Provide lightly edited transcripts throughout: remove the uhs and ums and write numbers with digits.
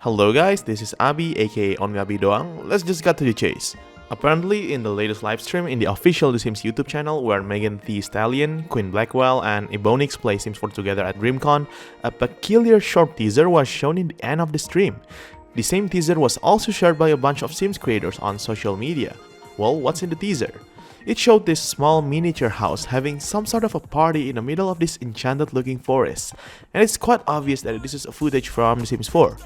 Hello guys, this is Abi aka onlyabidoang. Let's just cut to the chase. Apparently, in the latest livestream in the official The Sims YouTube channel where Megan Thee Stallion, Queen Blackwell, and Ebonix play Sims 4 together at DreamCon, a peculiar short teaser was shown in the end of the stream. The same teaser was also shared by a bunch of Sims creators on social media. Well, what's in the teaser? It showed this small miniature house having some sort of a party in the middle of this enchanted looking forest, and it's quite obvious that this is a footage from The Sims 4.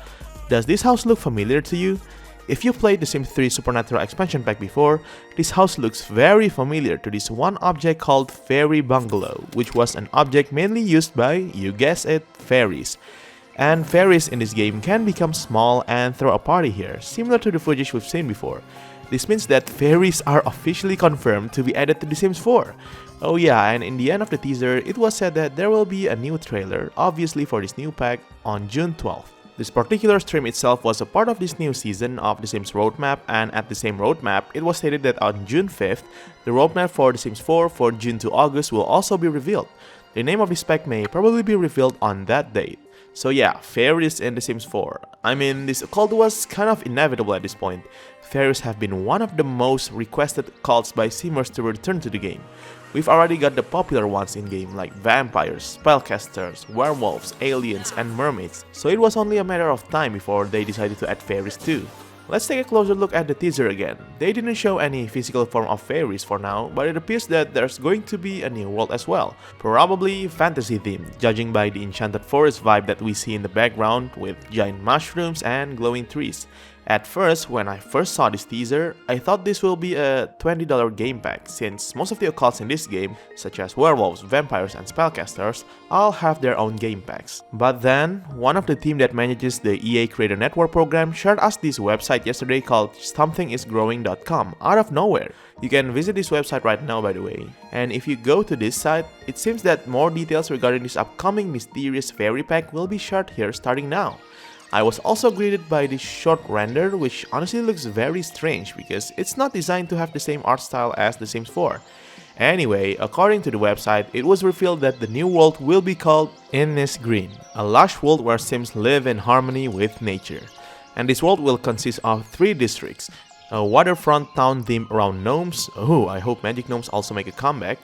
Does this house look familiar to you? If you played The Sims 3 Supernatural expansion pack before, this house looks very familiar to this one object called Fairy Bungalow, which was an object mainly used by, you guessed it, fairies. And fairies in this game can become small and throw a party here, similar to the footage we've seen before. This means that fairies are officially confirmed to be added to The Sims 4. Oh yeah, and in the end of the teaser, it was said that there will be a new trailer, obviously for this new pack, on June 12th. This particular stream itself was a part of this new season of The Sims roadmap, and at the same roadmap, it was stated that on June 5th, the roadmap for The Sims 4 for June to August will also be revealed. The name of this pack may probably be revealed on that date. So yeah, fairies in The Sims 4. I mean, this cult was kind of inevitable at this point. Fairies have been one of the most requested cults by Simmers to return to the game. We've already got the popular ones in-game like vampires, spellcasters, werewolves, aliens, and mermaids, so it was only a matter of time before they decided to add fairies too. Let's take a closer look at the teaser again. They didn't show any physical form of fairies for now, but it appears that there's going to be a new world as well. Probably fantasy themed, judging by the enchanted forest vibe that we see in the background with giant mushrooms and glowing trees. At first, when I first saw this teaser, I thought this will be a $20 game pack, since most of the occults in this game, such as werewolves, vampires, and spellcasters, all have their own game packs. But then, one of the team that manages the EA Creator Network program shared us this website yesterday called somethingisgrowing.com out of nowhere. You can visit this website right now, by the way. And if you go to this site, it seems that more details regarding this upcoming mysterious fairy pack will be shared here starting now. I was also greeted by this short render, which honestly looks very strange because it's not designed to have the same art style as The Sims 4. Anyway, according to the website, it was revealed that the new world will be called Innis Green, a lush world where Sims live in harmony with nature. And this world will consist of 3 districts: a waterfront town themed around gnomes, oh, I hope magic gnomes also make a comeback,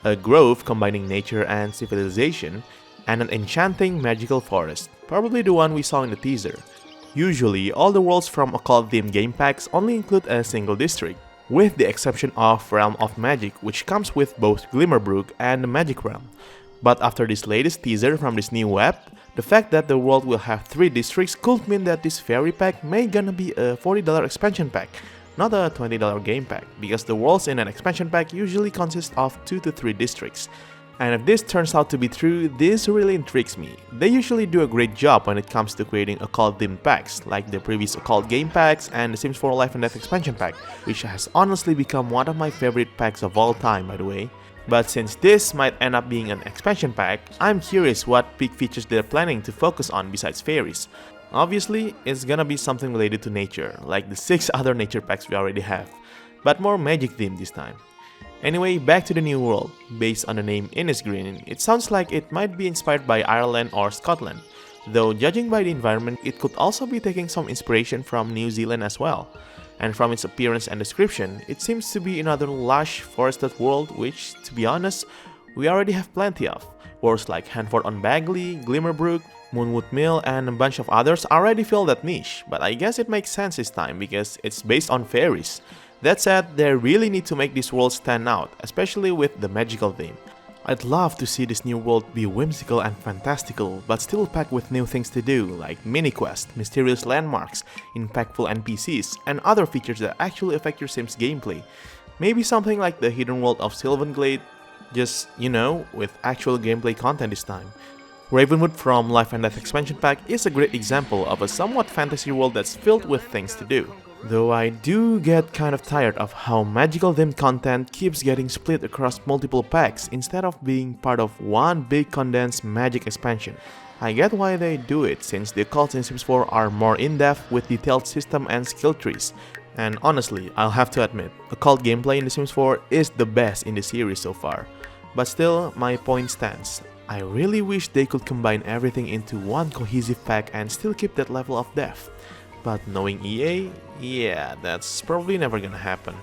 a grove combining nature and civilization, and an enchanting magical forest, probably the one we saw in the teaser. Usually, all the worlds from occult-themed game packs only include a single district, with the exception of Realm of Magic, which comes with both Glimmerbrook and the Magic Realm. But after this latest teaser from this new web, the fact that the world will have 3 districts could mean that this fairy pack may gonna be a $40 expansion pack, not a $20 game pack, because the worlds in an expansion pack usually consist of 2 to 3 districts. And if this turns out to be true, this really intrigues me. They usually do a great job when it comes to creating occult-themed packs, like the previous occult game packs and the Sims 4 Life and Death expansion pack, which has honestly become one of my favorite packs of all time, by the way. But since this might end up being an expansion pack, I'm curious what big features they're planning to focus on besides fairies. Obviously, it's gonna be something related to nature, like the 6 other nature packs we already have, but more magic themed this time. Anyway, back to the new world. Based on the name Innis Green, it sounds like it might be inspired by Ireland or Scotland, though judging by the environment, it could also be taking some inspiration from New Zealand as well. And from its appearance and description, it seems to be another lush, forested world which, to be honest, we already have plenty of. Worlds like Hanford-on-Bagley, Glimmerbrook, Moonwood Mill, and a bunch of others already fill that niche, but I guess it makes sense this time because it's based on fairies. That said, they really need to make this world stand out, especially with the magical theme. I'd love to see this new world be whimsical and fantastical, but still packed with new things to do, like mini-quests, mysterious landmarks, impactful NPCs, and other features that actually affect your Sims gameplay. Maybe something like the hidden world of Sylvanglade, just, with actual gameplay content this time. Ravenwood from Life and Death expansion pack is a great example of a somewhat fantasy world that's filled with things to do. Though I do get kind of tired of how magical themed content keeps getting split across multiple packs instead of being part of one big condensed magic expansion. I get why they do it, since the occults in Sims 4 are more in-depth with detailed system and skill trees. And honestly, I'll have to admit, occult gameplay in The Sims 4 is the best in the series so far. But still, my point stands. I really wish they could combine everything into one cohesive pack and still keep that level of depth. But knowing EA, yeah, that's probably never gonna happen.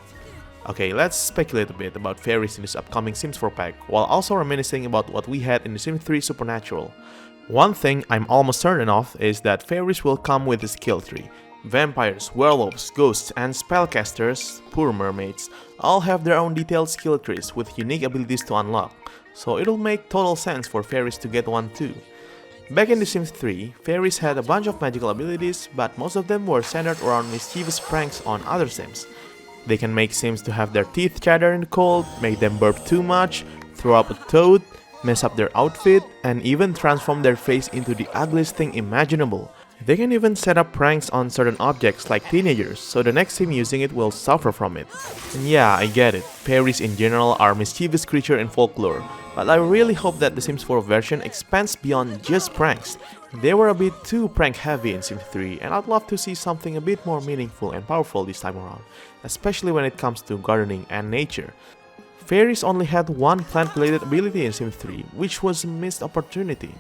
Okay, let's speculate a bit about Fairies in this upcoming Sims 4 pack, while also reminiscing about what we had in the Sims 3 Supernatural. One thing I'm almost certain of is that Fairies will come with a skill tree. Vampires, werewolves, ghosts, and spellcasters, poor mermaids, all have their own detailed skill trees with unique abilities to unlock, so it'll make total sense for Fairies to get one too. Back in The Sims 3, Fairies had a bunch of magical abilities, but most of them were centered around mischievous pranks on other Sims. They can make Sims to have their teeth chatter in the cold, make them burp too much, throw up a toad, mess up their outfit, and even transform their face into the ugliest thing imaginable. They can even set up pranks on certain objects like teenagers, so the next Sim using it will suffer from it. And yeah, I get it, fairies in general are mischievous creatures in folklore, but I really hope that the Sims 4 version expands beyond just pranks. They were a bit too prank heavy in Sims 3, and I'd love to see something a bit more meaningful and powerful this time around, especially when it comes to gardening and nature. Fairies only had one plant-related ability in Sims 3, which was a missed opportunity.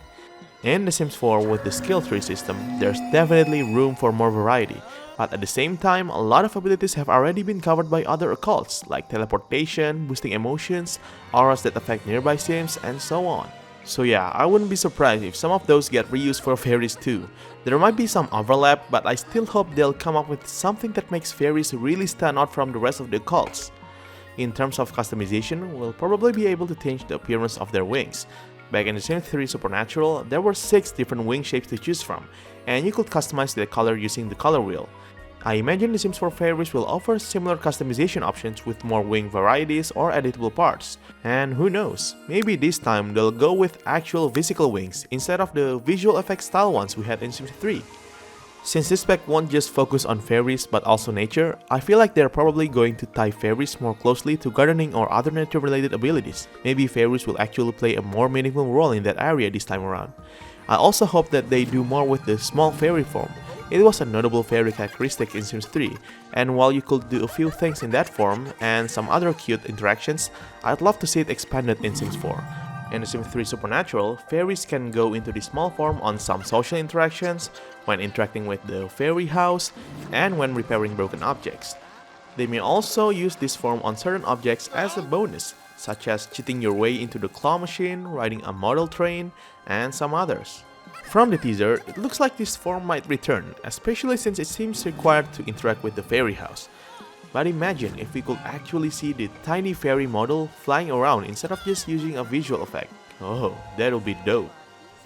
In The Sims 4 with the skill tree system, there's definitely room for more variety, but at the same time, a lot of abilities have already been covered by other occults, like teleportation, boosting emotions, auras that affect nearby Sims, and so on. So yeah, I wouldn't be surprised if some of those get reused for Fairies too. There might be some overlap, but I still hope they'll come up with something that makes Fairies really stand out from the rest of the occults. In terms of customization, we'll probably be able to change the appearance of their wings. Back in the Sims 3 Supernatural, there were 6 different wing shapes to choose from, and you could customize the color using the color wheel. I imagine the Sims 4 Fairies will offer similar customization options with more wing varieties or editable parts. And who knows, maybe this time they'll go with actual physical wings instead of the visual effects style ones we had in Sims 3. Since this pack won't just focus on fairies but also nature, I feel like they're probably going to tie fairies more closely to gardening or other nature-related abilities. Maybe fairies will actually play a more meaningful role in that area this time around. I also hope that they do more with the small fairy form. It was a notable fairy characteristic in Sims 3, and while you could do a few things in that form and some other cute interactions, I'd love to see it expanded in Sims 4. In The Sims 3 Supernatural, fairies can go into the small form on some social interactions, when interacting with the fairy house, and when repairing broken objects. They may also use this form on certain objects as a bonus, such as cheating your way into the claw machine, riding a model train, and some others. From the teaser, it looks like this form might return, especially since it seems required to interact with the fairy house. But imagine if we could actually see the tiny fairy model flying around instead of just using a visual effect. Oh, that would be dope.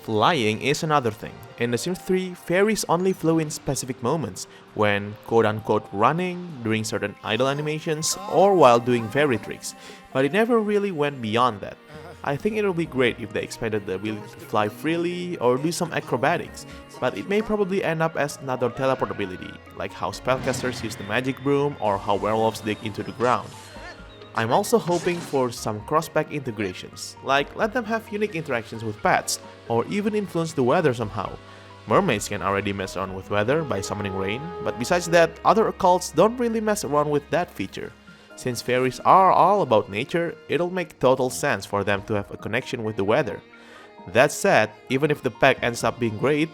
Flying is another thing. In The Sims 3, fairies only flew in specific moments, when quote-unquote running, during certain idle animations, or while doing fairy tricks, but it never really went beyond that. I think it'll be great if they expanded the ability to fly freely or do some acrobatics, but it may probably end up as another teleport ability, like how spellcasters use the magic broom or how werewolves dig into the ground. I'm also hoping for some cross-pack integrations, like let them have unique interactions with pets, or even influence the weather somehow. Mermaids can already mess around with weather by summoning rain, but besides that, other occults don't really mess around with that feature. Since fairies are all about nature, it'll make total sense for them to have a connection with the weather. That said, even if the pack ends up being great,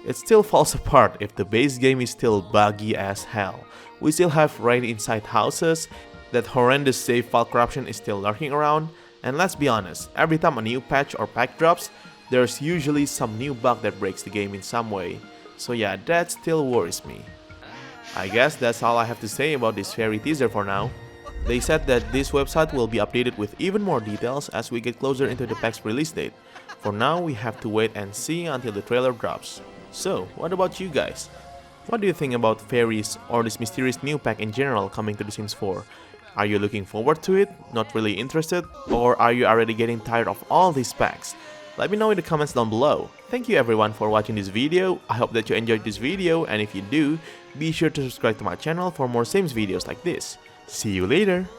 it still falls apart if the base game is still buggy as hell. We still have rain inside houses, that horrendous save file corruption is still lurking around, and let's be honest, every time a new patch or pack drops, there's usually some new bug that breaks the game in some way. So yeah, that still worries me. I guess that's all I have to say about this fairy teaser for now. They said that this website will be updated with even more details as we get closer into the pack's release date. For now, we have to wait and see until the trailer drops. So, what about you guys? What do you think about fairies or this mysterious new pack in general coming to The Sims 4? Are you looking forward to it, not really interested, or are you already getting tired of all these packs? Let me know in the comments down below. Thank you everyone for watching this video. I hope that you enjoyed this video, and if you do, be sure to subscribe to my channel for more Sims videos like this. See you later!